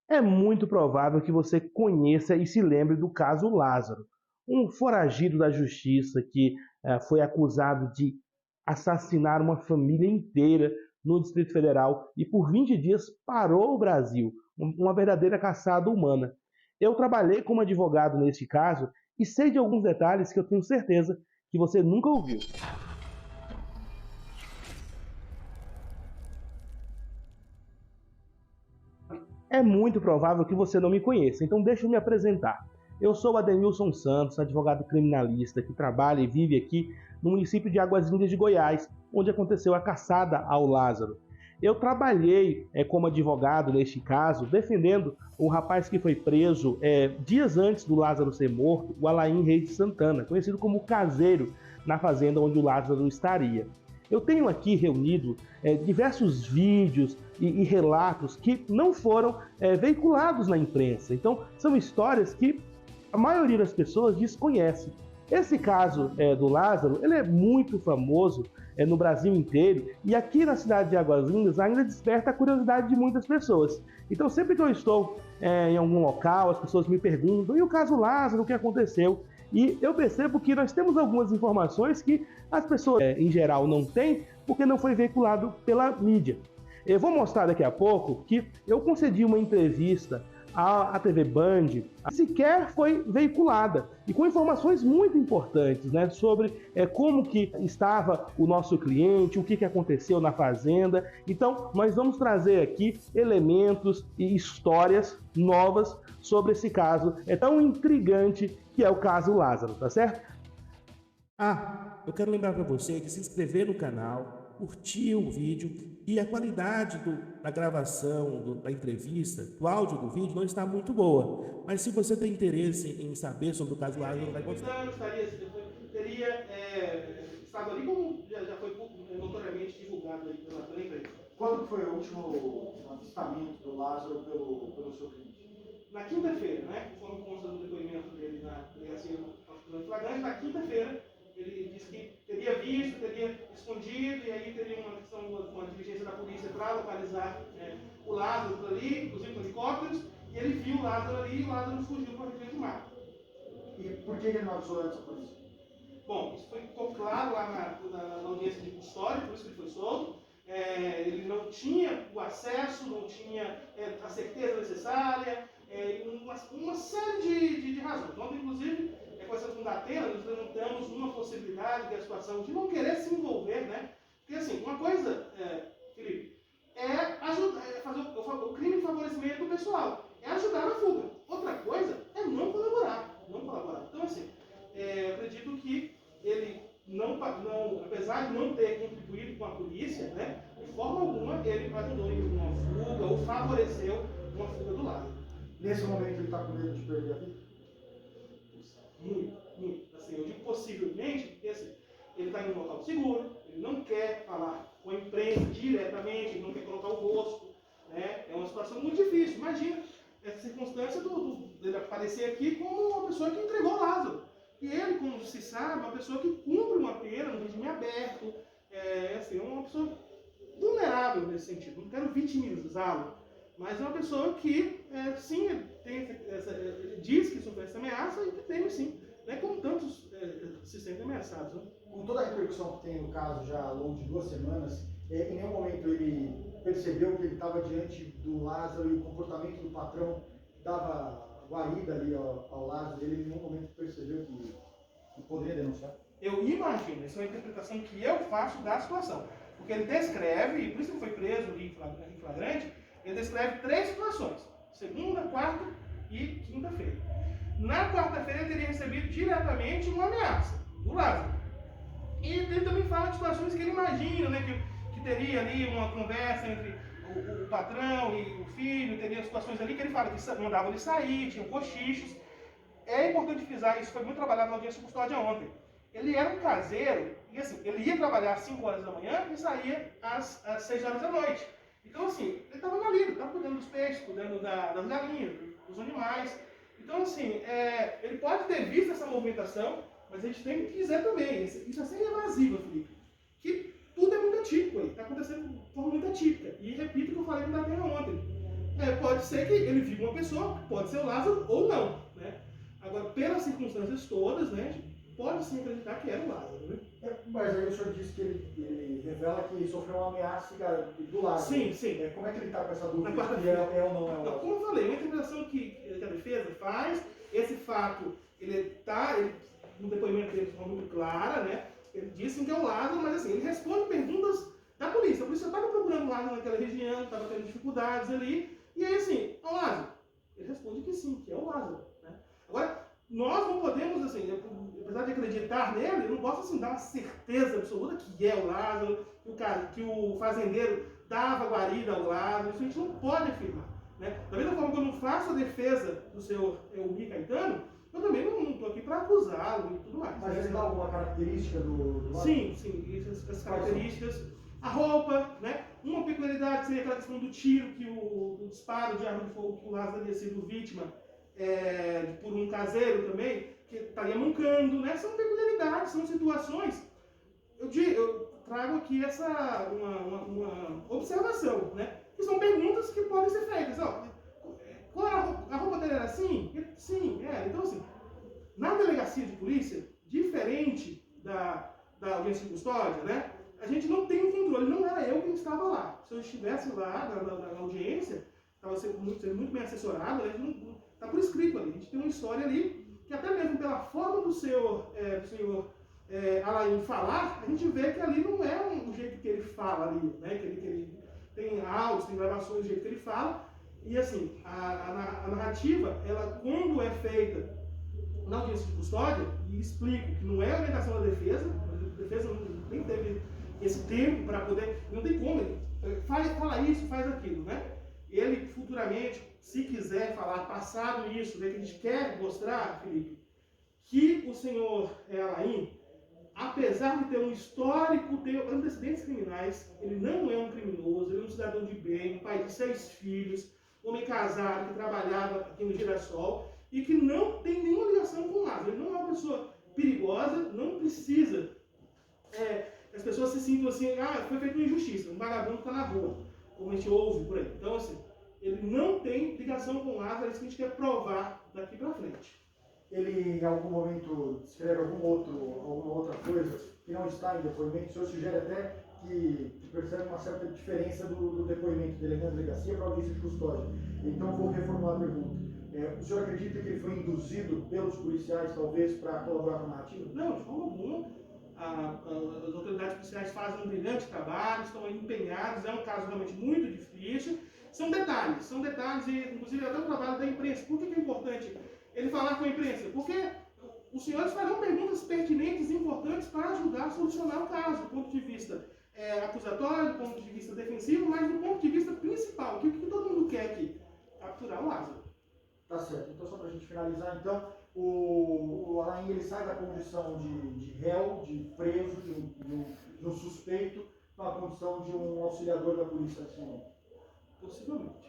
É muito provável que você conheça e se lembre do caso Lázaro, um foragido da justiça que foi acusado de assassinar uma família inteira no Distrito Federal e por 20 dias parou o Brasil, uma verdadeira caçada humana. Eu trabalhei como advogado nesse caso e sei de alguns detalhes que eu tenho certeza que você nunca ouviu. É muito provável que você não me conheça, então deixa eu me apresentar. Eu sou Adenilson Santos, advogado criminalista que trabalha e vive aqui no município de Águas Lindas de Goiás, onde aconteceu a caçada ao Lázaro. Eu trabalhei como advogado neste caso, defendendo o rapaz que foi preso dias antes do Lázaro ser morto, o Alain Reis de Santana, conhecido como Caseiro, na fazenda onde o Lázaro estaria. Eu tenho aqui reunido diversos vídeos e relatos que não foram veiculados na imprensa. Então, são histórias que a maioria das pessoas desconhece. Esse caso do Lázaro, ele é muito famoso no Brasil inteiro e aqui na cidade de Águas Lindas ainda desperta a curiosidade de muitas pessoas. Então, sempre que eu estou em algum local, as pessoas me perguntam: e o caso Lázaro, o que aconteceu? E eu percebo que nós temos algumas informações que as pessoas, em geral, não têm porque não foi veiculado pela mídia. Eu vou mostrar daqui a pouco que eu concedi uma entrevista à TV Band, sequer foi veiculada, e com informações muito importantes, né, sobre como que estava o nosso cliente, o que aconteceu na fazenda. Então, nós vamos trazer aqui elementos e histórias novas sobre esse caso tão intrigante que é o caso Lázaro, tá certo? Eu quero lembrar para você de se inscrever no canal, curtir o vídeo, e a qualidade da gravação, da entrevista, do áudio do vídeo não está muito boa. Mas se você tem interesse em saber sobre o caso Lázaro, vai gostar. Teria estado ali como já foi notoriamente divulgado aí pela imprensa. Quando foi o último avistamento do Lázaro pelo seu cliente? Na quinta-feira, né? Conforme consta do depoimento dele na delegacia do flagrante, na quinta-feira ele disse que teria visto, teria escondido, e aí teria uma diligência da polícia para localizar o Lázaro ali, inclusive com helicópteros, e ele viu o Lázaro ali e o Lázaro fugiu para a região de mar. E por que ele não avisou antes a polícia? Bom, isso ficou claro lá na audiência de custódia, por isso que ele foi solto. Ele não tinha o acesso, não tinha a certeza necessária, uma série de razões. Ontem, inclusive, com essa fundatela, nós levantamos uma possibilidade da situação de não querer se envolver, né? Porque, assim, uma coisa, Felipe, fazer o crime de favorecimento pessoal, é ajudar na fuga. Outra coisa é não colaborar. Então, assim, eu acredito que ele apesar de não ter contribuído com a polícia, né, de forma alguma ele ajudou em uma fuga ou favoreceu uma fuga do lado. Nesse momento ele está com medo de perder a vida? Muito. Assim, eu digo possivelmente, porque assim, ele está em um local seguro, ele não quer falar com a imprensa diretamente, ele não quer colocar o rosto, né? É uma situação muito difícil. Imagina essa circunstância dele aparecer aqui como uma pessoa que entregou Lázaro. E ele, como se sabe, é uma pessoa que cumpre uma pena no regime aberto, assim, é uma pessoa vulnerável nesse sentido. Não quero vitimizá-lo, mas é uma pessoa que, sim, diz que sofreu essa ameaça e que teme sim, né, como tantos se sentem ameaçados. Né? Com toda a repercussão que tem no caso já ao longo de 2 semanas, em nenhum momento ele percebeu que ele estava diante do Lázaro e o comportamento do patrão dava guarida ali ao Lázaro, ele em nenhum momento percebeu que poderia denunciar? Eu imagino, essa é uma interpretação que eu faço da situação. Porque ele descreve, e por isso que foi preso em flagrante, ele descreve 3 situações: segunda, quarta e quinta-feira. Na quarta-feira ele teria recebido diretamente uma ameaça do Lázaro. E ele também fala de situações que ele imagina, né, que teria ali uma conversa entre o patrão e o filho, teria situações ali que ele fala que mandava ele sair, tinha cochichos. É importante frisar, isso foi muito trabalhado na audiência de custódia ontem. Ele era um caseiro, e assim, ele ia trabalhar às 5 horas da manhã e saía às 6 horas da noite. Então, assim, ele estava na lida, estava cuidando dos peixes, cuidando das galinhas, dos animais. Então, assim, ele pode ter visto essa movimentação, mas a gente tem que dizer também, isso é sem evasiva, Felipe, que tudo é muito atípico aí, está acontecendo de forma muito atípica. E repito o que eu falei na tela ontem. Pode ser que ele viva uma pessoa, pode ser o Lázaro ou não, né? Agora, pelas circunstâncias todas, né, pode sim acreditar que era o Lázaro, né? Mas aí o senhor disse que ele revela que sofreu uma ameaça do Lázaro. Sim, sim. Como é que ele está com essa dúvida? Na quarta-feira. Ou não é o Lázaro? Como eu falei, uma interpretação que a defesa faz, esse fato, ele no depoimento dele de forma muito clara, né? Ele disse que é o Lázaro, mas assim, ele responde perguntas da polícia. A polícia estava procurando o Lázaro naquela região, estava tendo dificuldades ali, e aí assim, é o Lázaro. Ele responde que sim, que é o Lázaro, né? Agora, nós não podemos, assim, apesar de acreditar nele, eu não posso assim, dar uma certeza absoluta que é o Lázaro, que o fazendeiro dava guarida ao Lázaro, isso a gente não pode afirmar. Né? Da mesma forma que eu não faço a defesa do senhor Elmir Caetano, eu também não estou aqui para acusá-lo e tudo mais. Mas ele dá alguma característica do Lázaro? Sim, essas características. A roupa, né? Uma peculiaridade seria aquela questão do tiro, do disparo de arma de fogo que o Lázaro havia sido vítima por um caseiro também, que estaria mancando, né? São peculiaridades, são situações. Eu trago aqui uma observação, né? Que são perguntas que podem ser feitas. Qual a roupa dele era assim? Sim, era. Então, assim, na delegacia de polícia, diferente da audiência de custódia, né? A gente não tem um controle, não era eu quem estava lá. Se eu estivesse lá na audiência, estava sendo muito bem assessorado, está por escrito ali. A gente tem uma história ali, que até mesmo pela forma do senhor Alain falar, a gente vê que ali não é o jeito que ele fala ali, né? Que ele tem áudios, tem gravações do jeito que ele fala. E assim, a narrativa, ela quando é feita na audiência de custódia, e explico que não é a orientação da defesa, a defesa nem teve esse tempo para poder, não tem como, ele fala isso, faz aquilo, né? Ele futuramente, se quiser falar, passado isso, né, que a gente quer mostrar, Felipe, que o senhor Alain, apesar de ter um histórico, ter antecedentes criminais, ele não é um criminoso, ele é um cidadão de bem, um pai de 6 filhos, homem casado, que trabalhava aqui no Girassol, e que não tem nenhuma ligação com o Lázaro. Ele não é uma pessoa perigosa, não precisa as pessoas se sintam assim, foi feita uma injustiça, um vagabundo está na rua, como a gente ouve por aí. Então, assim, ele não tem ligação com o Lázaro, é isso que a gente quer provar daqui para frente. Ele, em algum momento, escreve alguma outra coisa que não está em depoimento? O senhor sugere até que percebe uma certa diferença do depoimento dele na delegacia para a audiência de custódia. Então, vou reformular a pergunta. O senhor acredita que ele foi induzido pelos policiais, talvez, para colaborar com a narrativa? Não, de forma alguma. As autoridades policiais fazem um brilhante trabalho, estão empenhados, é um caso realmente muito difícil. São detalhes, e inclusive até o trabalho da imprensa. Por que é importante ele falar com a imprensa? Porque os senhores farão perguntas pertinentes e importantes para ajudar a solucionar o caso, do ponto de vista acusatório, do ponto de vista defensivo, mas do ponto de vista principal, que o que todo mundo quer aqui? Capturar o Lázaro. Tá certo. Então, só para a gente finalizar, então, o Alain, ele sai da condição de réu, de preso, de um suspeito, para a condição de um auxiliador da polícia nacional. Possivelmente.